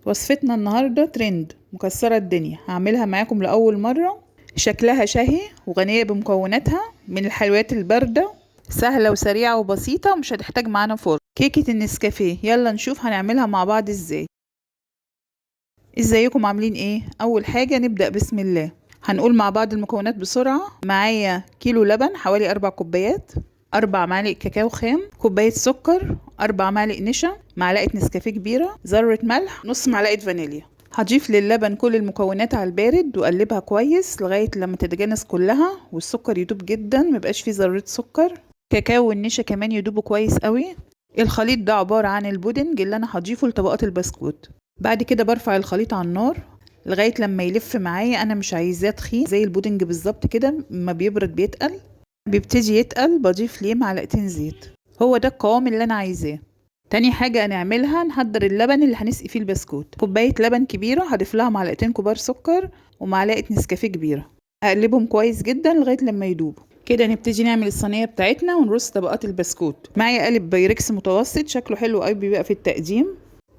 وصفتنا النهاردة ترند مكسرة الدنيا، هعملها معاكم لأول مرة. شكلها شهي وغنية بمكوناتها، من الحلويات الباردة، سهلة وسريعة وبسيطة ومش هتحتاج معانا فرن. كيكة النسكافيه، يلا نشوف هنعملها مع بعض ازاي. ازيكم عاملين ايه؟ اول حاجة نبدأ بسم الله. هنقول مع بعض المكونات بسرعة. معايا كيلو لبن حوالي 4 كوبايات، 4 معالق كاكاو خام، كوباية سكر، 4 معالق نشا، معلقة نسكافيه كبيرة، ذرة ملح، نص معلقة فانيليا. هضيف للبن كل المكونات على البارد واقلبها كويس لغاية لما تتجانس كلها والسكر يدوب جدا، ميبقاش فيه ذرة سكر. كاكاو والنشا كمان يدوبوا كويس قوي. الخليط ده عبارة عن البودنج اللي انا هضيفه لطبقات البسكوت. بعد كده برفع الخليط على النار لغاية لما يلف معايا. انا مش عايزاه تخين زي البودنج بالظبط كده، ما بيبرد بيتقل، بيبتدي يتقل بضيف ليه معلقتين زيت. هو ده القوام اللي انا عايزاه. تاني حاجة هنعملها، نحضر اللبن اللي هنسقي فيه البسكوت. كوباية لبن كبيرة هضيف لها معلقتين كبار سكر ومعلقة نسكافيه كبيرة، اقلبهم كويس جدا لغاية لما يدوبوا. كده نبتدي نعمل الصينية بتاعتنا ونرص طبقات البسكوت. معايا قالب بايركس متوسط، شكله حلو قوي بيبقى في التقديم.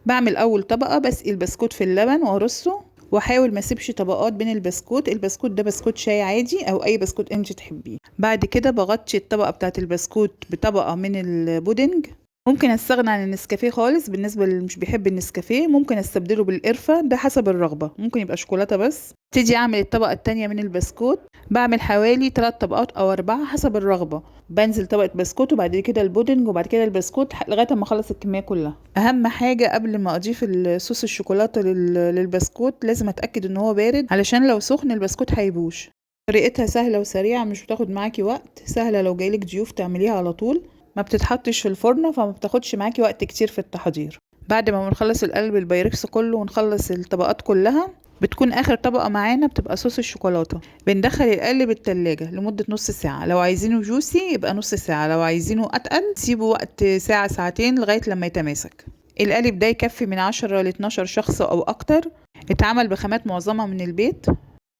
بعمل اول طبقة بسقي البسكوت في اللبن وارصه، واحاول ما اسيبش طبقات بين البسكوت. البسكوت ده بسكوت شاي عادي او اي بسكوت انت تحبيه. بعد كده بغطي الطبقة بتاعة البسكوت بطبقة من البودنج. ممكن استغنى عن النسكافيه خالص، بالنسبه اللي مش بيحب النسكافيه ممكن استبدله بالقرفه، ده حسب الرغبه، ممكن يبقى شوكولاته بس. ابتدي اعمل الطبقه التانية من البسكوت. بعمل حوالي 3 طبقات او 4 حسب الرغبه. بنزل طبقه بسكوت وبعد كده البودنج وبعد كده البسكوت لغايه ما اخلص الكميه كلها. اهم حاجه قبل ما اضيف الصوص الشوكولاته للبسكوت لازم اتاكد ان هو بارد، علشان لو سخن البسكوت هيبوش. طريقتها سهله وسريعه، مش بتاخد معاكي وقت، سهله لو جايلك ضيوف تعمليها على طول. ما بتتحطش في الفرن فما بتاخدش معاكي وقت كتير في التحضير. بعد ما بنخلص القلب البايركس كله ونخلص الطبقات كلها، بتكون اخر طبقة معانا بتبقى صوص الشوكولاتة. بندخل القلب التلاجة لمدة نص ساعة، لو عايزينه جوسي يبقى نص ساعة، لو عايزينه اتقل سيبه وقت ساعة ساعتين لغاية لما يتماسك. القالب ده يكفي من 10 ل 12 شخص او اكتر. اتعمل بخامات معظمها من البيت،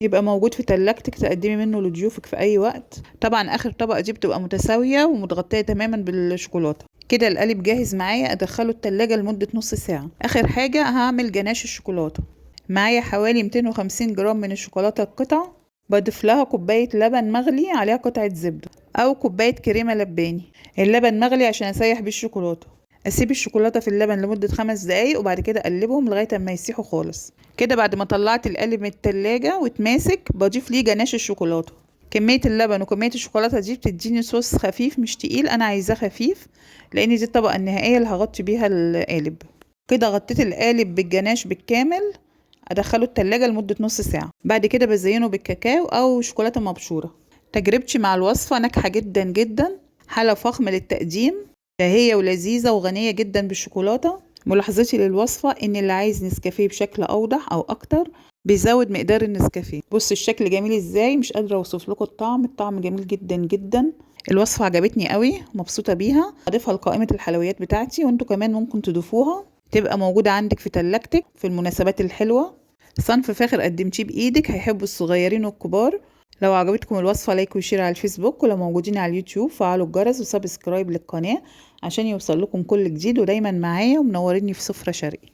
يبقى موجود في تلاجتك تقدمي منه لضيوفك في اي وقت. طبعا اخر طبقه دي بتبقى متساويه ومتغطيه تماما بالشوكولاته. كده القالب جاهز معايا، ادخله التلاجة لمده نص ساعه. اخر حاجه هعمل جناش الشوكولاته. معايا حوالي 250 جرام من الشوكولاته القطع، بضيف لها كوبايه لبن مغلي عليها قطعه زبده او كوبايه كريمه لباني. اللبن مغلي عشان اسيح بيه الشوكولاته. اسيب الشوكولاته في اللبن لمده 5 دقايق وبعد كده اقلبهم لغايه اما يسيحوا خالص. كده بعد ما طلعت القالب من التلاجة واتماسك بضيف ليه جناش الشوكولاته. كميه اللبن وكميه الشوكولاته دي بتديني صوص خفيف مش تقيل، انا عايزاه خفيف لان دي الطبقه النهائيه اللي هغطي بيها القالب. كده غطيت القالب بالجناش بالكامل، ادخله التلاجة لمده نص ساعه. بعد كده بزينه بالكاكاو او شوكولاته مبشوره. تجربتي مع الوصفه ناجحه جدا جدا، حاله فخمه للتقديم، شهية ولذيذة وغنية جدا بالشوكولاتة. ملاحظتي للوصفة ان اللي عايز نسكافيه بشكل اوضح او اكتر بيزود مقدار النسكافيه. بص الشكل جميل ازاي، مش قادرة اوصف لكم الطعم جميل جدا جدا. الوصفة عجبتني قوي، مبسوطة بيها. اضيفها لقائمة الحلويات بتاعتي، وانتوا كمان ممكن تضيفوها، تبقى موجودة عندك في تلاجتك في المناسبات الحلوة. صنف فاخر قدمتيه بايدك، هيحبوا الصغيرين والكبار. لو عجبتكم الوصفة لايك وشير على الفيسبوك، ولو موجودين على اليوتيوب فعلوا الجرس وسبسكرايب للقناة عشان يوصل لكم كل جديد، ودايما معايا ومنوريني في سفرة شرقي.